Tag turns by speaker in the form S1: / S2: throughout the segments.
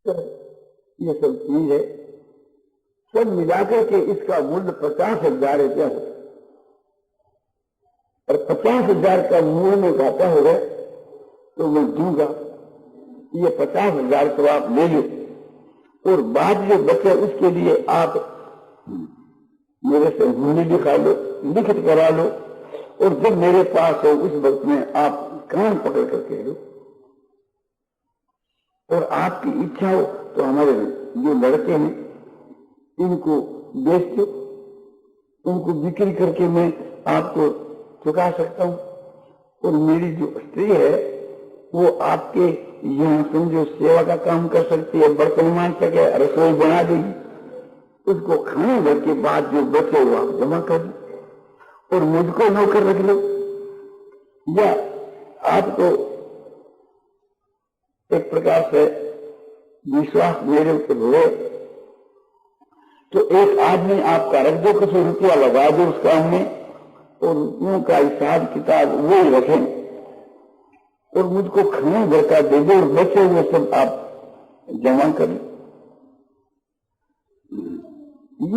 S1: तो ये सब चीज है, सब मिलाकर के इसका मूल्य 50,000 रुपया होता है। और 50,000 का मूल्य में खाता होगा तो मैं दूंगा, ये 50,000 तो आप ले लो, और बाद जो बचे उसके लिए आप मेरे से मूल्य लिखा लो, लिखित करा लो, और जब मेरे पास हो उस वक्त में आप कान पकड़ करके लो। और आपकी इच्छा हो तो हमारे जो लड़के हैं इनको बेच दो, उनको बिक्री करके मैं आपको चुका सकता हूं। और मेरी जो स्त्री है वो आपके यहाँ समझो सेवा का काम कर सकती है, बर्तन मान सके, रसोई बना देगी, उसको खाने भर के बाद जो बचे वो आप जमा कर लो और मुझको नौकर रख लो। या आपको एक प्रकार से विश्वास मेरे ऊपर हो तो एक आदमी आपका रख दो, कुछ रुपया लगा दो उस काम में, और रुपयों का हिसाब किताब वो ही रखें, और मुझको खाने भर का दे दो, और बचे हुए सब आप जमा कर लो।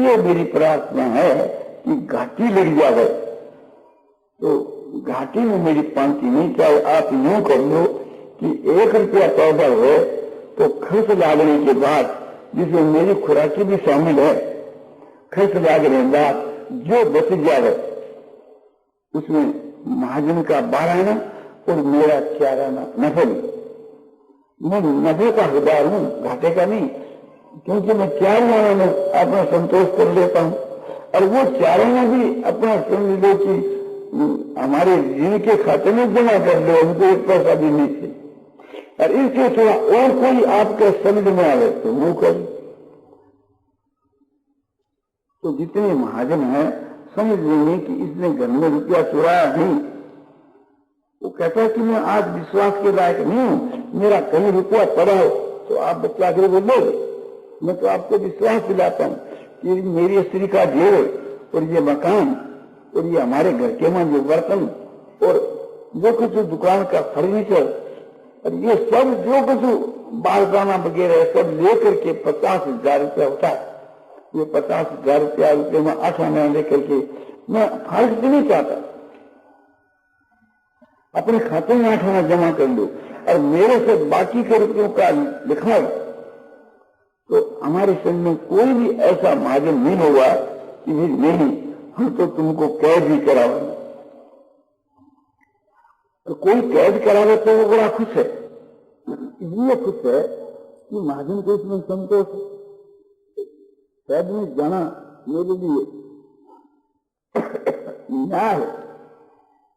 S1: ये मेरी प्रार्थना है कि घाटी लग जाए तो घाटी में मेरी पांति नहीं, चाहे आप यूं कर लो कि 1 रुपया पैदा हो तो खर्च लागने के बाद, जिसमें मेरी खुराकी भी शामिल है, खर्च लागने के बाद जो बच जाए उसमें महाजन का 12 आना और मेरा 4 आना नफे में। मैं नफे का हकदार हूं, घाटे का नहीं, क्योंकि मैं 4 आना में अपना संतोष कर लेता हूं, और वो 4 आना भी अपना समझ लो कि हमारे ऋण के खाते में जमा कर लो, उनको 1 पैसा भी नहीं थे। और इसके थोड़ा और कोई आपके समझ में आवे तो वो कर। तो जितने महाजन हैं समझ लेंगे कि इसने घर में रुपया चुराया नहीं। वो कहता है कि मैं आज विश्वास के लायक नहीं हूं, मेरा कहीं रुपया पड़ा हो तो आप बच्चा के वो ले, मैं तो आपको विश्वास दिलाता हूं कि मेरी स्त्री का जेवर और ये मकान और ये हमारे घर के में जो बर्तन और जो कुछ दुकान का फर्नीचर और ये सब जो कुछ बारदाना वगैरह सब लेकर के 50,000 रुपया होता है। ये 50,000 रुपये में 8 आना लेकर के मैं फाल्ट नहीं चाहता, अपने खाते में 8 आना जमा कर लो और मेरे से बाकी के रुपयों का लिखा, तो हमारे संग में कोई भी ऐसा महाजन नहीं होगा कि नहीं हम तो तुमको कैद भी कराओ। तो कोई कैद करावे तो वो बड़ा खुश है, इसलिए खुश है कि महाजन को इसमें संतोष है। कैद में जाना मेरे लिए न्याय है,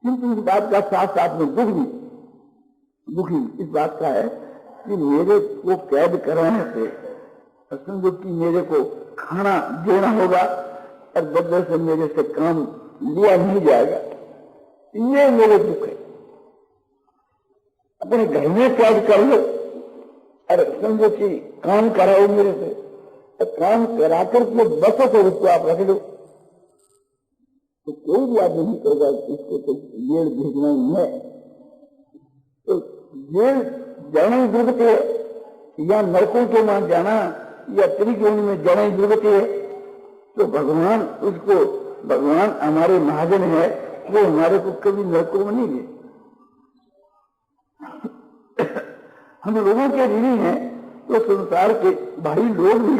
S1: किंतु इस बात का साथ साथ में दुखी इस बात का है कि मेरे को कैद कराने से समझो कि मेरे को खाना देना होगा और बदले से मेरे से काम लिया नहीं जाएगा। ये मेरे दुख है। अपने घर में कैद कर लो और समझो कि काम कराओ मेरे से, तो काम कराकर के बसों को उसको आप रख दो, तो कोई भी आदमी नहीं कहेगा इसको तो जेल भेजना ही है। तो जेल जाना ही दुर्गति है, या नरकों के वहां जाना या त्रिकोण में जाना ही दुर्गति है। तो भगवान हमारे महाजन है, वो हमारे को कभी नरकों में नहीं गए। हम लोगों के ऋणी हैं, तो संसार के भाई लोग भी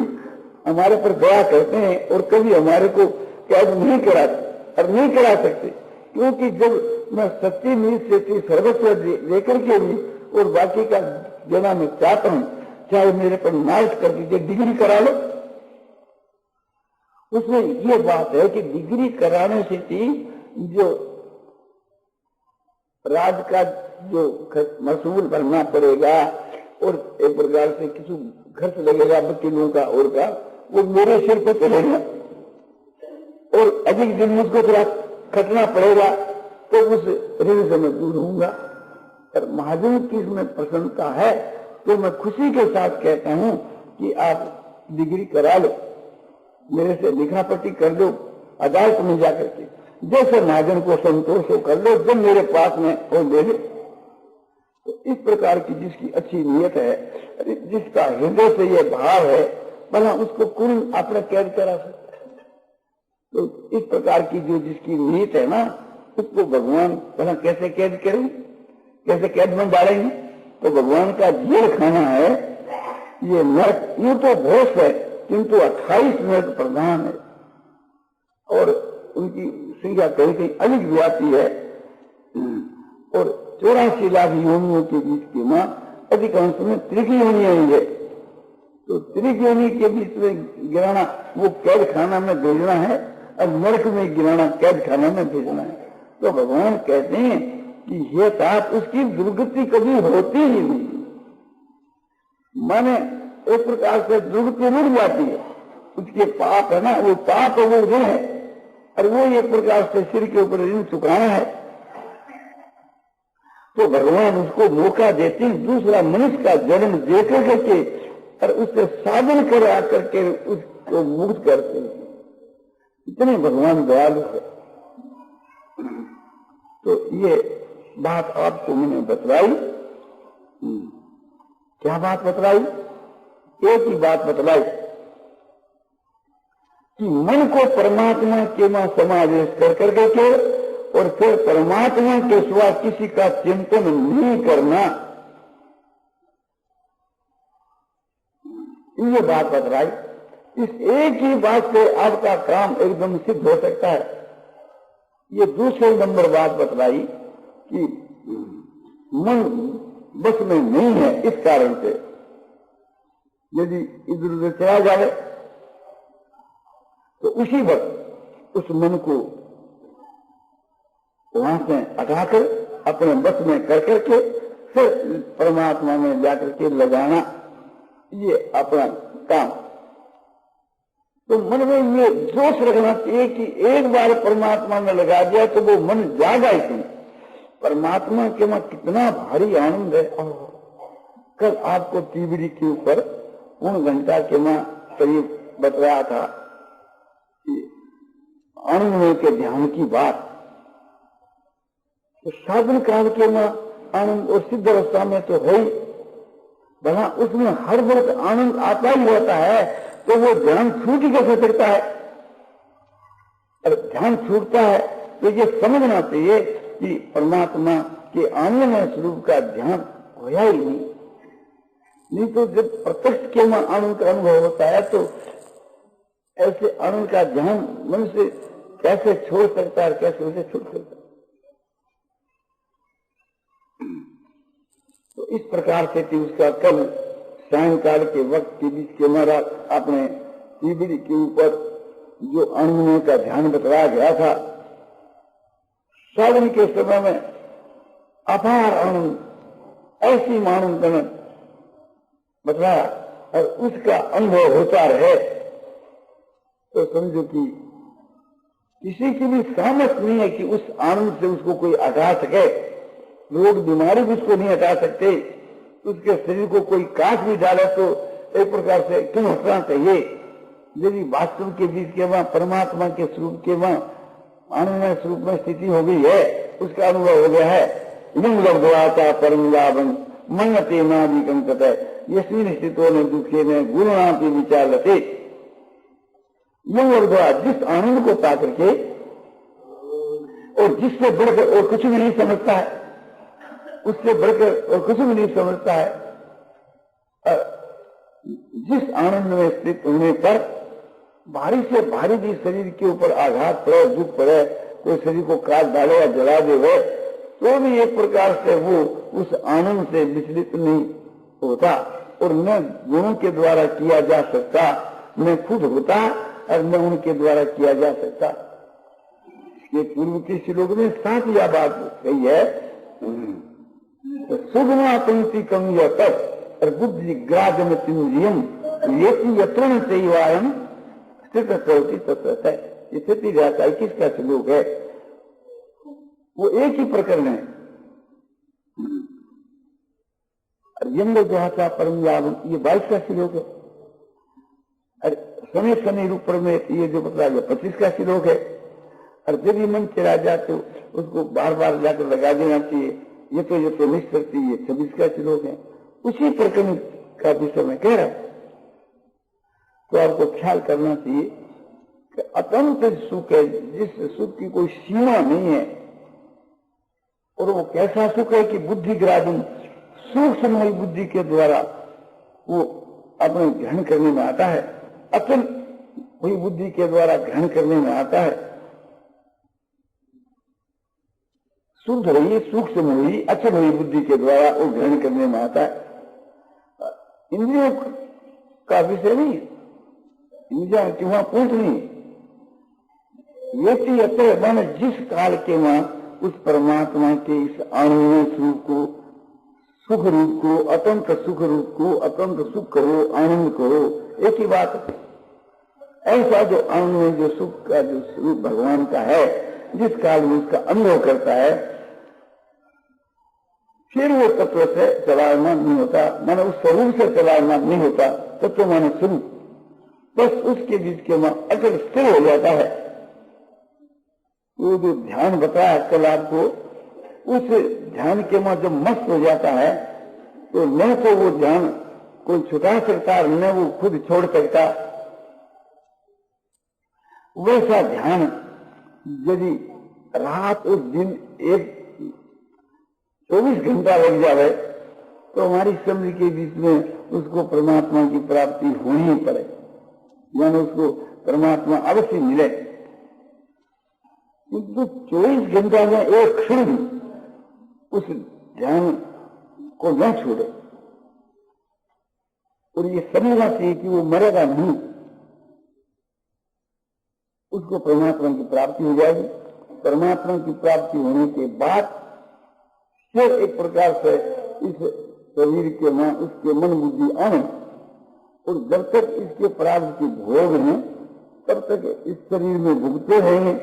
S1: हमारे पर दया करते हैं और कभी हमारे को कैद नहीं कराते और नहीं करा सकते, क्योंकि जब मैं सच्ची नींद से सर्वस्व लेकर के भी और बाकी का देना मैं चाहता हूं, चाहे मेरे पर मार्च कर दीजिए, डिग्री करा लो। उसमें ये बात है कि डिग्री कराने से जो राज का जो मसूल भरना पड़ेगा और एक प्रकार से किसी खर्च लगेगा वकीलों का और का, वो मेरे सिर पर चलेगा और अधिक दिन मुझको थोड़ा खटना पड़ेगा, तो उस ऋण से मैं दूर होऊंगा। और महाजन की इसमें प्रसन्नता है, तो मैं खुशी के साथ कहता हूं कि आप डिग्री करा लो, मेरे से लिखा पट्टी कर लो, अदालत में जाकर के जैसे महाजन को संतोष हो कर लो, जब मेरे पास में वो ले लो। तो इस प्रकार की जिसकी अच्छी नीयत है, जिसका हृदय से यह भाव है, भला उसको कौन अपना कैद करा सकता है? तो इस प्रकार की जो जिसकी नीयत है ना, उसको भगवान भला कैसे कैद करेंगे, कैसे कैद में डालेंगे? तो भगवान का जेल खाना है ये नरक। यूं तो बहुत है, किंतु 28 नरक प्रधान है और उनकी संख्या कहीं कहीं अधिक भी आती है। और 84 लाख योनियों के बीच की मां अधिकांश में त्रिक योनियां ही है। तो त्रिक योनि के बीच में गिराना वो कैद खाना में भेजना है, और नरक में गिराना कैद खाना में भेजना है। तो भगवान कहते हैं कि ये तात उसकी दुर्गति कभी होती ही नहीं। माने एक प्रकार से दुर्गति रुक जाती है, उसके पाप है ना, वो पाप वो ऋण है, और वो एक प्रकार से सिर के ऊपर ऋण चुकाना है। तो भगवान उसको मौका देते हैं दूसरा मनुष्य का जन्म देकर करके, और उससे साधन करा करके उसको मुक्त करते हैं। इतने भगवान दयालु है। तो ये बात आपको मैंने बतलाई। क्या बात बतलाई? एक ही बात बतलाई कि मन को परमात्मा के में समावेश कर करके और फिर परमात्मा के सिवा किसी का चिंतन नहीं करना, ये बात बतलाई। इस एक ही बात से आपका काम एकदम सिद्ध हो सकता है। ये दूसरे नंबर बात बतलाई कि मन बस में नहीं है। इस कारण से यदि इधर उधर चला जाए तो उसी वक्त उस मन को वहां से हटाकर अपने बस में कर करके फिर परमात्मा में जाकर के लगाना, ये अपना काम। तो मन में ये जोश रखना चाहिए कि एक बार परमात्मा में लगा दिया तो वो मन जागा ही नहीं। परमात्मा के में कितना भारी आनंद है। कल आपको टीवी के ऊपर 1 घंटा के में करीब बतलाया था कि आनंद के ध्यान की बात। तो साधन काल के में आनंद और सिद्ध अवस्था में तो है ही, भला उसमें हर वक्त आनंद आता ही होता है, तो वो ध्यान छूट ही कैसे सकता है? और ध्यान छूटता है तो ये समझना चाहिए कि परमात्मा के आनंदमय स्वरूप का ध्यान होया ही नहीं। तो जब प्रत्यक्ष के में आनंद का अनुभव होता है तो ऐसे आनंद का ध्यान मनुष्य कैसे छोड़ सकता है, कैसे उसे छूट सकता है? तो इस प्रकार से थी उसका कल सायंकाल के वक्त के बीच के हमारा अपने टीवी के ऊपर जो आनंद का ध्यान बतलाया गया था, साधन के समय में अपार आनंद, ऐसी आनंद बतलाया और उसका अनुभव होता रहे तो समझो कि किसी की भी सामर्थ्य नहीं है कि उस आनंद से उसको कोई हटा सके। रोग बीमारी भी उसको नहीं हटा सकते। उसके शरीर को कोई काट भी डाले तो एक प्रकार से क्यों हटना चाहिए? यदि वास्तव के बीच के वहां परमात्मा के स्वरूप के वहां आनंदमय स्वरूप में स्थिति हो गई है, उसका अनुभव हो गया है। यम लब्धवाता परम लाभम मंगते नादिकं ततः यस्मिन् स्थितो न दुखे न गुणाति विचारते। यम लब्धवा, जिस आनंद को पा करके और जिससे बढ़कर और कुछ भी नहीं समझता है, उससे बढ़कर और कुछ भी नहीं समझता है, जिस आनंद में स्थित होने पर भारी से भारी भी शरीर के ऊपर आघात पड़े, दुख पड़े, कोई शरीर को काट डाले या जला दे, तो भी एक प्रकार से वो उस आनंद से विचलित नहीं होता और न गुणों के द्वारा किया जा सकता, न खुद होता और न उनके द्वारा किया जा सकता। इसके पूर्व के श्लोक में साथ यह बात कही है, सुगमा पंक्ति कम या तप और बुद्धि ग्राह्य तिंद्रियम ये यत्रण चैवायम स्थित होती तत्व। स्थिति रहता है किसका श्लोक है? वो एक ही प्रकरण है। यम लोका परम लाभ, ये 22 का श्लोक है। अरे समय समय रूप में ये जो बतला गया 25 का श्लोक है। और जब ये मन चला जाए तो उसको बार बार जाकर लगा देना चाहिए। ये तो निष्ठर्ती ये 26 का श्लोक है, उसी प्रकरण का विषय में कह रहा हूं। तो आपको ख्याल करना चाहिए कि अत्यंत सुख है, जिस सुख की कोई सीमा नहीं है। और वो कैसा सुख है कि बुद्धि ग्राही सूक्ष्म बुद्धि के द्वारा वो अपने ग्रहण करने में आता है, अतुल हुई बुद्धि के द्वारा ग्रहण करने में आता है। शुद्ध रही, सूक्ष्म हुई, अचल हुई बुद्धि के द्वारा वो ग्रहण करने में आता है। इंद्रियों का विषय नहीं, इंद्रिया की वहां पूछ नहीं। व्यक्ति अत्र मैंने जिस काल के वहां उस परमात्मा के इस आनंद स्वरूप को, सुख रूप को, अत्यंत सुख रूप को, अत्यंत सुख कहो, आनंद कहो, एक ही बात है। ऐसा जो आनंद, जो सुख का जो स्वरूप भगवान का है, जिस काल में उसका अनुभव करता है, फिर वो तत्व से चलायमान नहीं होता, माने उस स्वरूप से चलायमान नहीं होता, तत्व माने स्वरूप, बस उसके बीच के वहां अचल स्थिर हो जाता है। वो जो ध्यान बताया कल आपको, उस ध्यान के वहां जब मस्त हो जाता है, तो न तो वो ध्यान कोई छुटा सकता, न वो खुद छोड़ सकता। वैसा ध्यान यदि रात और दिन एक 24 घंटा लग जाए तो हमारी समझ के बीच में उसको परमात्मा की प्राप्ति होनी ही पड़े, यानी उसको परमात्मा अवश्य मिले। किंतु 24 घंटा में एक क्षण भी उस ध्यान को न छोड़े, और ये समझना चाहिए कि वो मरेगा नहीं, उसको परमात्मा की प्राप्ति हो जाएगी। परमात्मा की प्राप्ति होने के बाद फिर एक प्रकार से इस शरीर के वहां उसके मन बुद्धि आने, और जब तक इसके प्राप्त के भोग हैं तब तक इस शरीर में भुगते रहेंगे।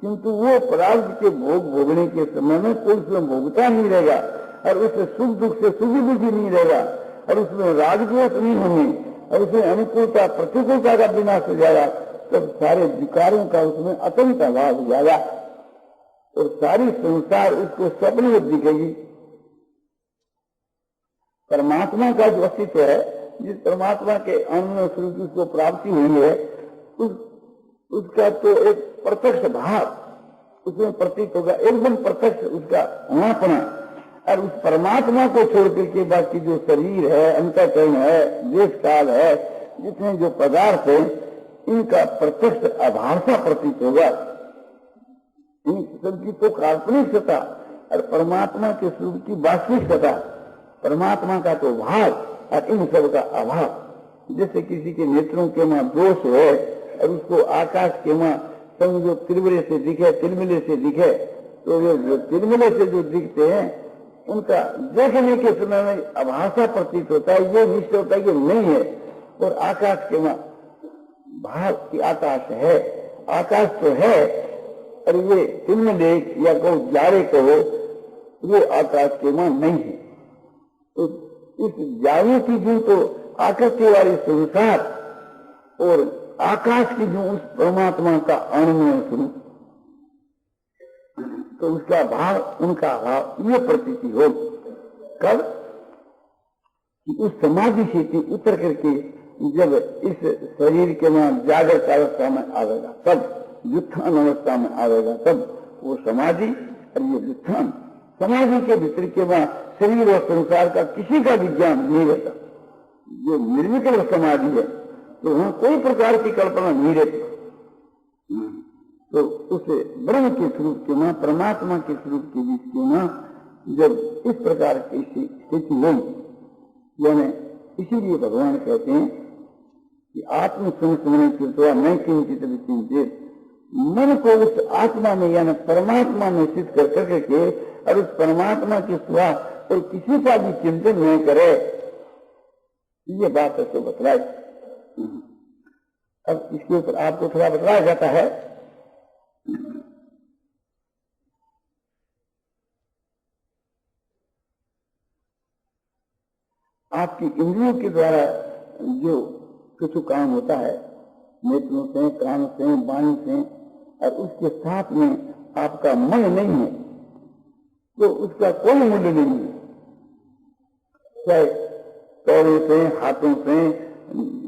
S1: किंतु वो प्राप्त के भोग भोगने के समय में कोई उसमें भोगता नहीं रहेगा, और उससे सुख दुख से सुखी दुखी नहीं रहेगा, और उसमें राजद्वेष नहीं होंगे, और उसमें अनुकूलता प्रतिकूलता का विनाश हो जाएगा। तब सारे विकारों का उसमें अत्यंत अभाव हो जाएगा, और सारी संसार उसको स्वप्न में दिखेगी। परमात्मा का जो अस्तित्व है, जिस परमात्मा के आनंद स्वरूप की उसको प्राप्ति हुई है, उसका तो एक प्रत्यक्ष भाव उसमें प्रतीत होगा, एकदम प्रत्यक्ष उसका होनापना। और उस परमात्मा को छोड़ करके बाकी जो शरीर है, अंतःकरण है, देश काल है, जितने जो पदार्थ है, इनका प्रत्यक्ष आभासा प्रतीत होगा। इन सबकी तो काल्पनिक सत्ता और परमात्मा के स्वरूप की वास्तविक सत्ता, परमात्मा का तो भाव और इन सब का अभाव। जैसे किसी के नेत्रों के वहां दोष है और उसको आकाश के वहां समझो तिलमिले से दिखे, तिलमिले से दिखे, तो ये जो तिलमिले से जो दिखते हैं उनका देखने के समय में आभासा प्रतीत होता है, ये निश्चय होता है कि नहीं है। और आकाश के वहां भाव की आकाश है, आकाश तो है, और ये तिलमिले या कहो जारे कहो, ये आकाश के वहां नहीं है। तो इस जारे की जो तो आकृति वाली संसार और आकाश की जो उस परमात्मा का आनंद स्वरूप, तो उसका भाव, उनका भाव, ये प्रतीति हो। कब कि उस समाधि से उतर करके जब इस शरीर के वहां जागृत अवस्था में आवेगा, तब व्युत्थान अवस्था में आवेगा, तब वो समाधि और ये व्युत्थान, समाधि के भीतर के वहां शरीर और संसार का किसी का विज्ञान नहीं रहता। जो निर्विकल्प समाधि है तो वहां कोई प्रकार की कल्पना नहीं रहती। तो उसे ब्रह्म के स्वरूप के वहां, परमात्मा के स्वरूप के बीच के वहां जब इस प्रकार की स्थिति हुई, यानी इसीलिए भगवान कहते हैं कि आत्म संस्मरण कृत्वा मैं किंचित विचिंतित, मन को उस आत्मा में यानी परमात्मा में स्थित कर करके और उस परमात्मा के सिवा और किसी का भी चिंतन नहीं करे, ये बात है तो बतलाई। अब इसके ऊपर आपको थोड़ा बतलाया जाता है। आपकी इंद्रियों के द्वारा जो कुछ काम होता है, नेत्रों से, कान से, वाणी से, और उसके साथ में आपका मन नहीं है, तो उसका कोई मूल्य नहीं है। चाहे पैरों से, हाथों से,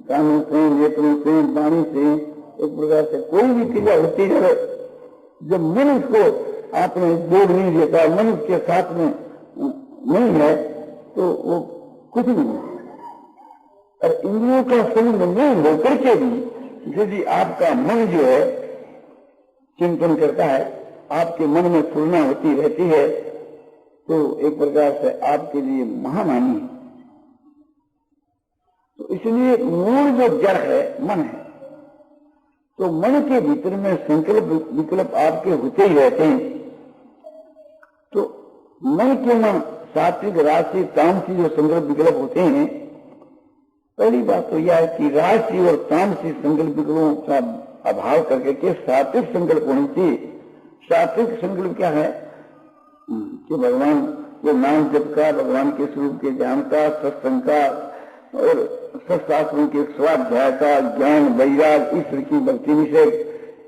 S1: कानों से, नेत्रों से, वाणी से, एक प्रकार से कोई भी क्रिया होती है, जब मन उसको आपने जोड़ नहीं देता, मन उसके साथ में नहीं है, तो वो कुछ नहीं है। और इंद्रियों का संग नहीं होकर के भी यदि आपका मन जो है चिंतन करता है, आपके मन में तुलना होती रहती है, तो एक प्रकार से आपके लिए महामानी है। तो इसलिए मूल जो जड़ है मन है, तो मन के भीतर में संकल्प विकल्प आपके होते ही रहते हैं। तो मन के मन सात्विक, राजसी, तामसी जो संकल्प विकल्प होते हैं, पहली बात तो यह है कि राजसी और तामसी संकल्प विकल्पों का अभाव करके के सात्विक संकल्प होनी चाहिए। सात्विक संकल्प क्या है कि भगवान के नाम जप का, भगवान के स्वरूप के ज्ञान का, सत्संग का और सत्शास्त्रों के स्वाध्याय का, ज्ञान, वैराग, ईश्वर की भक्ति विषय,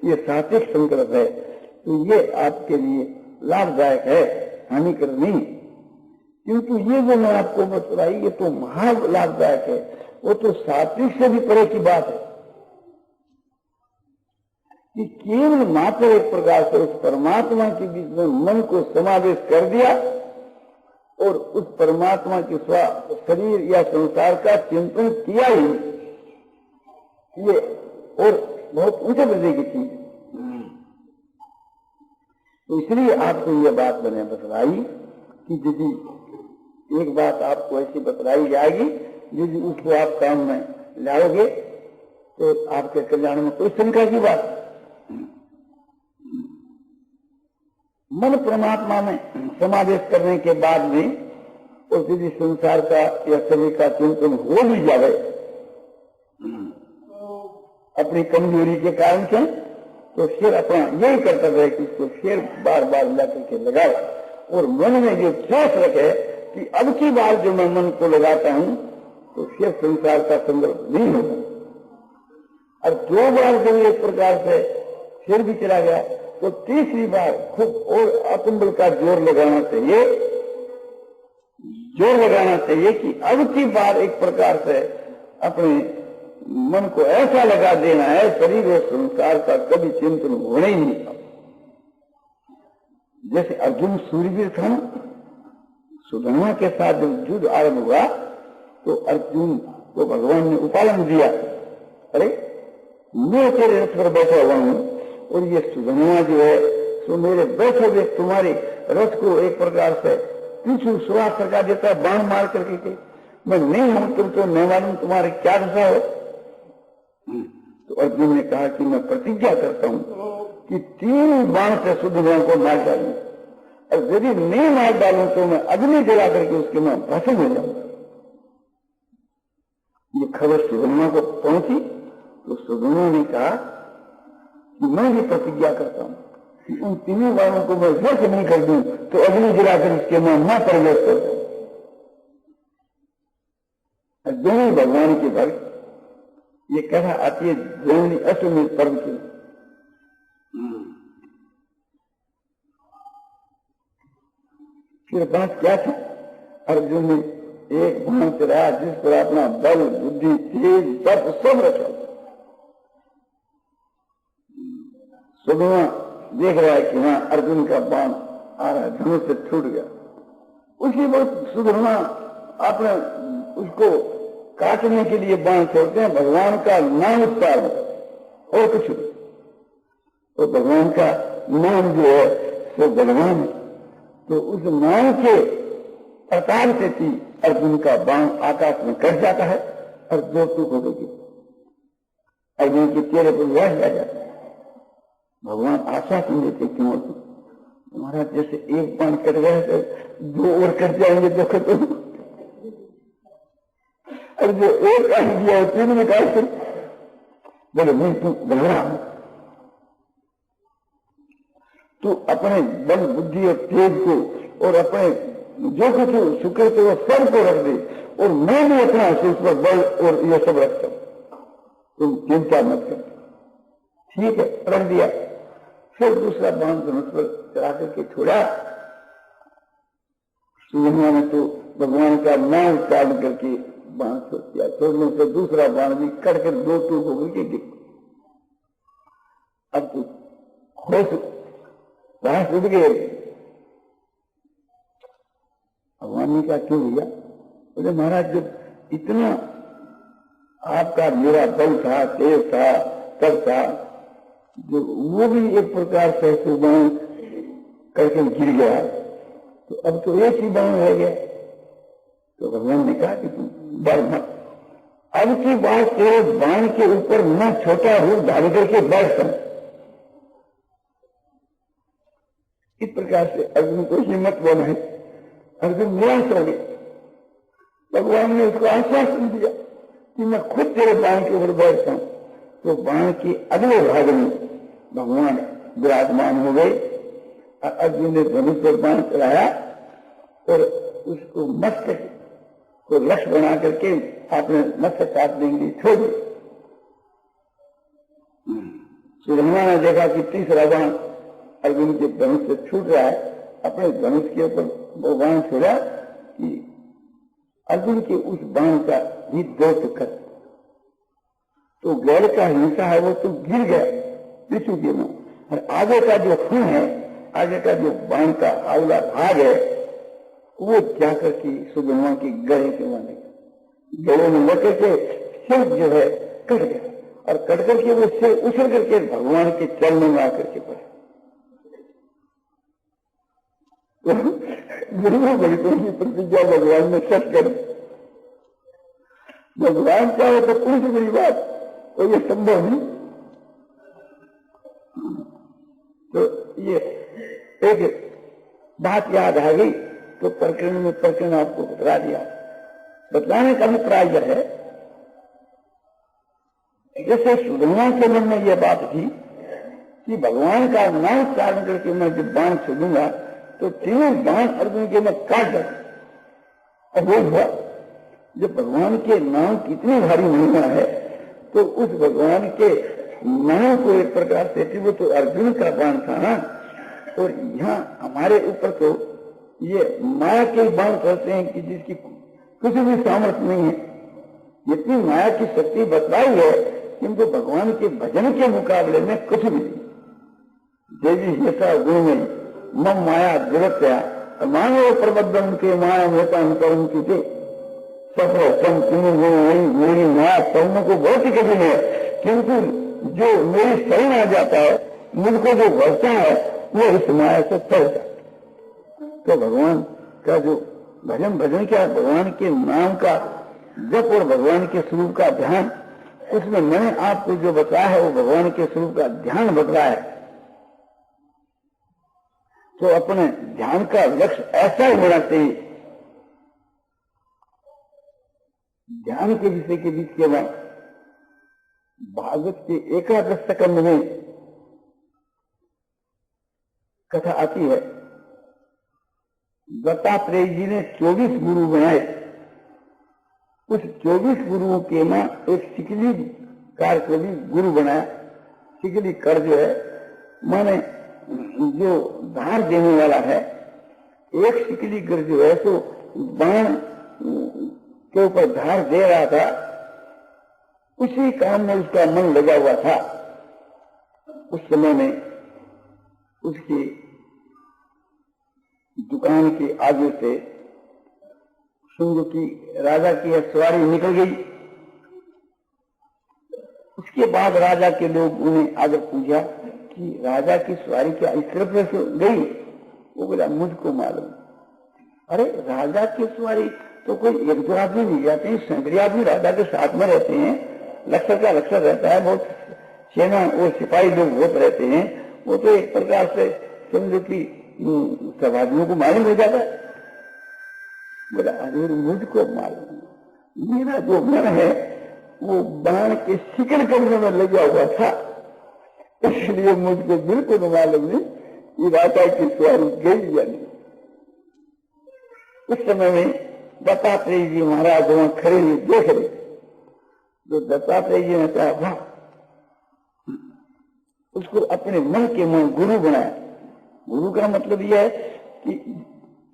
S1: ये सात्विक संकल्प है। तो ये आपके लिए लाभदायक है, हानिकर नहीं। क्योंकि ये जो मैं आपको बतलाई ये तो महा लाभदायक है, वो तो सात्विक से भी परे की बात है कि केवल मात्र एक प्रकार से उस परमात्मा के बीच में मन को समावेश कर दिया और उस परमात्मा के शरीर या संसार का चिंतन किया ही, ये और बहुत ऊंचे दर्जे की चीज। तो इसलिए आपको यह बात मैंने बतलाई कि यदि एक बात आपको ऐसी बतलाई जाएगी, यदि उसको आप काम में लाओगे तो आपके कल्याण में कोई शंका की बात। मन परमात्मा में समावेश करने के बाद में और यदि संसार का या शरीर का चिंतन हो भी जाए अपनी कमजोरी के कारण से, तो फिर अपना यही कर्तव्य है कि इसको फिर बार बार ला करके लगाए और मन में जो ठोस रखे कि अब की बार जो मैं मन को लगाता हूं तो फिर संसार का संकल्प नहीं होगा। और 2 बार जब एक प्रकार से फिर भी चला गया तो तीसरी बार खूब और आत्मबल का जोर लगाना चाहिए कि अब की बार एक प्रकार से अपने मन को ऐसा लगा देना है, शरीर और संसार का कभी चिंतन होने ही नहीं। जैसे अर्जुन सूर्यवीर था ना, सुदामा के साथ जब युद्ध आरंभ हुआ तो अर्जुन को भगवान ने उपालन दिया, अरे मैं तेरे रथ पर बैठा हुआ हूं और ये सुदामा जो है तो मेरे बैठे हुए तुम्हारे रथ को एक प्रकार से पीछू सुहा सरका देता है, बाण मार करके के मैं नहीं हूं, तुम तो नहीं मालूम तुम्हारे क्या दशा हो। तो अर्जुन ने कहा कि मैं प्रतिज्ञा करता हूं कि 3 बाण से सुदामा को मार डालूं, और यदि नहीं मार डालूं तो मैं अग्नि जला करके उसके मैं भस्म हो जाऊंगा। ये खबर सुदामा को पहुंची तो सुदामा ने कहा कि मैं भी प्रतिज्ञा करता हूं कि उन 3 बाणों को मैं व्यर्थ नहीं कर दूं तो अग्नि जलाकर इसके मैं न प्रवेश कर दूं। दोनों भगवान के भक्त, ये कथा आती है द्रोणी अश्वमेध पर्व की। फिर बात क्या थी, अर्जुन ने एक बाण चलाया जिस पर अपना बल, बुद्धि, तेज, बल सब रखा। सुदामा देख रहा है कि वहां अर्जुन का बाण आ रहा है, धनुष से छूट गया। उसी वक्त सुदामा आपने उसको काटने के लिए बाण छोड़ते हैं, भगवान का नाम उच्चार और कुछ नहीं। तो भगवान का नाम जो है वो भगवान है, तो उस नाम के प्रकार से थी अर्जुन का बाण आकाश में कट जाता है और 2 टुकड़ों हो गई अर्जुन के चेहरे पर वह आ जाता है। भगवान आशा क्यों देते, क्यों तुम्हारा जैसे एक बाण कट गया तो 2 और कट जाएंगे, देखो तो और जो एक काट दिया 3 में काट बोले नहीं तू घबरा, तू अपने बल, बुद्धि और तेज को और अपने जो कुछ शुक्र थे वो सब को रख दे और मैं भी अपना उस पर बल और ये सब रखता हूं, तुम चिंता मत कर। ठीक है, रख दिया। फिर दूसरा बाण धनुष पर चढ़ा करके छोड़ा सुधमा ने तो भगवान का नाम उच्चारण करके बाण छोड़ दिया। छोड़ने से दूसरा बाण भी कटकर दो टूक हो गई गिर। अब तो होश सांस उड़ गए। भगवान ने कहा क्यों भैया? बोले महाराज जब इतना आपका मेरा बल था, तेज था, सब था, जो वो भी एक प्रकार से बाण करके गिर गया, तो अब तो एक ही बाण रह गया। तो भगवान ने कहा कि तुम डर मत, अब की बात तेरे बाण के ऊपर न छोटा रूप धारण करके बैठ कर। इस प्रकार से अर्जुन को हिम्मत बना है। अर्जुन निराश हो गए। भगवान ने उसको आश्वासन दिया कि मैं खुद तेरे बाण के ऊपर बैठता हूं। तो बाण के अगले भाग में भगवान विराजमान हो गए। अर्जुन ने धनुष पर बाण चढ़ाया और उसको मस्तक को लक्ष्य बना करके आपने मस्तक काट देंगे छोड़ दिया। सुधमा ने देखा कि तीसरा बाण अर्जुन के धनुष से छूट रहा है। अपने धनुष के ऊपर वो बाण छोड़ा कि अर्जुन के उस बाण का भी दो टुकड़, तो गैर का हिंसा है वो तो गिर गया पिछू के में, और आगे का जो खून है, आगे का जो बाण का अगला भाग है, वो जाकर के सुधमा के गले के माने गले में लेकर के सिर जो है कट गया, और कट करके वो सिर उछल करके भगवान के चरणों में आकर के पड़े। गुरु भक्तों की प्रतिज्ञा भगवान ने सच कर। भगवान का हो तो कोई बड़ी बात, तो ये संभव नहीं। तो ये एक बात याद आ गई, तो प्रकरण आपको बतला दिया। बतलाने का अभिप्राय यह है, जैसे सुधमा के मन में यह बात थी कि भगवान का नाम उच्चारण करके मैं जब बाण छोड़ूंगा तो तीनों बाण अर्जुन के मैं काट दूंगा। और वो हुआ। जब भगवान के नाम कितनी भारी महिमा है, तो उस भगवान के नाम को एक प्रकार से, वो तो अर्जुन का बाण था ना, और यहाँ हमारे ऊपर तो ये माया के बाण करते हैं कि जिसकी कुछ भी सामर्थ्य नहीं है। इतनी माया की शक्ति बतलाई है, किंतु भगवान के भजन के मुकाबले में कुछ भी नहीं। देवी ऐसा गुण में मम माया दुरत्या मानो प्रबद्धम के माया होता करूं की मेरी माया तुम को बहुत ही कठिन है, किंतु जो मेरी शरण आ जाता है, मुझको जो भरता है, वो इस माया से चल जाता है। तो भगवान का जो भजन क्या, भगवान के नाम का जप और भगवान के स्वरूप का ध्यान, उसमें मैंने आपको जो बताया है वो भगवान के स्वरूप का ध्यान बतलाया है। तो अपने ध्यान का लक्ष्य ऐसा ही होना चाहिए। ध्यान के विषय के बीच के बाद भागवत के 11 स्कंद में कथा आती है। दत्तात्रेय जी ने 24 गुरु बनाए। उस 24 गुरुओं के मां एक सिकली कार को भी गुरु बनाया। सिकली कर जो है माने जो धार देने वाला है, एक सिकली कर जो है तो बाण के ऊपर धार दे रहा था, उसी काम में उसका मन लगा हुआ था। उस समय में उसकी दुकान के आगे से सुंग की राजा की सवारी निकल गई। उसके बाद राजा के लोग उन्हें आगे पूछा कि राजा की सवारी क्या इस तरफ से गई? वो बोला मुझको मालूम। अरे राजा की सवारी तो कोई एक दो आदमी नहीं जाते हैं, सैकड़े आदमी राजा के साथ में रहते हैं, लश्कर का लश्कर रहता है, बहुत सेना और सिपाही लोग बहुत रहते हैं। वो तो एक प्रकार से समझो कि सब आदमियों को मालूम हो जाता है। बोला अरे मुझको मालूम, मेरा जो मन है वो बाण के शिकड़ करने में लगा हुआ था, इसलिए मुझको बिल्कुल मालूम नहीं कि राजा की सवारी गई या नहीं। उस समय में दत्तात्रेय जी महाराज वहां खड़े हुए देख रहे। तो दत्तात्रेय जी ने कहा वाह, उसको अपने मन के मन गुरु बनाया। गुरु का मतलब यह है कि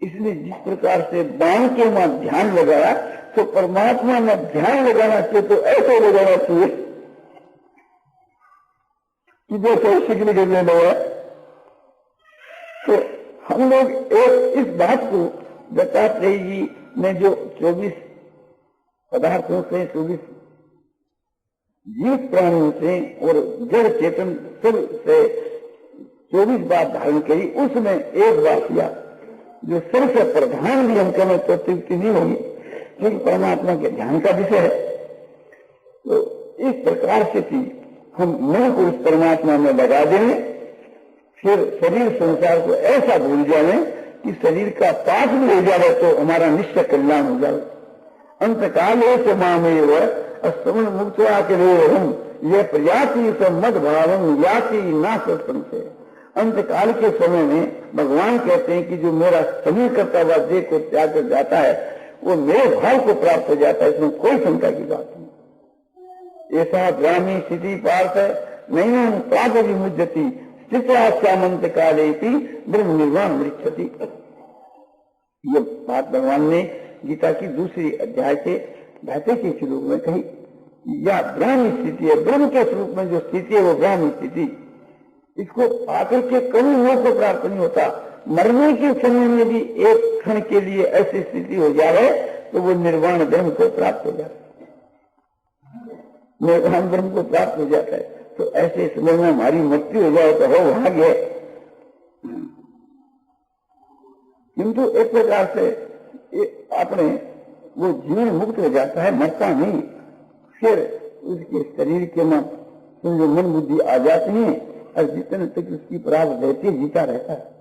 S1: इसलिए जिस प्रकार से बाण के वहां ध्यान लगाया, तो परमात्मा में ध्यान लगाना चाहिए तो ऐसे लगाना चाहिए कि जैसे शिकली के ले लो है। तो हम लोग एक इस बात को दत्तात्रेय जी ने जो 24 पदार्थों से, 24 जीवित प्राणियों से और जड़ चेतन सब से 24 बात धारण करी, उसमें एक बात किया जो सबसे प्रधान भी हम कहें तो तृप्ति नहीं होगी, क्योंकि परमात्मा के ध्यान का विषय है। तो इस प्रकार से कि हम मन को उस परमात्मा में लगा दें, फिर शरीर संसार को ऐसा भूल जाए कि शरीर का पास भी हो जाए तो हमारा निश्चय कल्याण हो जाए। अंतकाल से मामेव श्रवण मुक्त हम यह प्रयासी मद भावम याति ना संशय। अंतकाल के समय में भगवान कहते हैं कि जो मेरा शरीर करता हुआ देह को त्याग कर जाता है वो मेरे भाव को प्राप्त हो जाता है, इसमें कोई शंका की बात नहीं। ऐसा ग्रामी स्थिति पार्थ नहीं प्राप्त विमुज्यति स्थिताश्यामंत काले ब्रह्म निर्वाण मृक्षति। ये बात भगवान ने गीता की दूसरी अध्याय के 32 श्लोक में कही। या ब्रह्म स्थिति है, ब्रह्म के स्वरूप में जो स्थिति है वो ब्रह्म स्थिति, इसको आकर के कभी लोग को प्राप्त नहीं होता। मरने के समय में भी एक क्षण के लिए ऐसी स्थिति हो जाए तो वो निर्वाण ब्रह्म को प्राप्त हो जाता है, निर्वाण ब्रह्म को प्राप्त हो जाता है। तो ऐसे समय में हमारी मृत्यु हो जाए तो हो भाग्य। किंतु एक प्रकार से अपने वो जीवन मुक्त हो जाता है, मरता नहीं। फिर उसके शरीर के में जो मन बुद्धि आ जाती है और जितने तक उसकी प्राप्त रहती है जीता रहता है।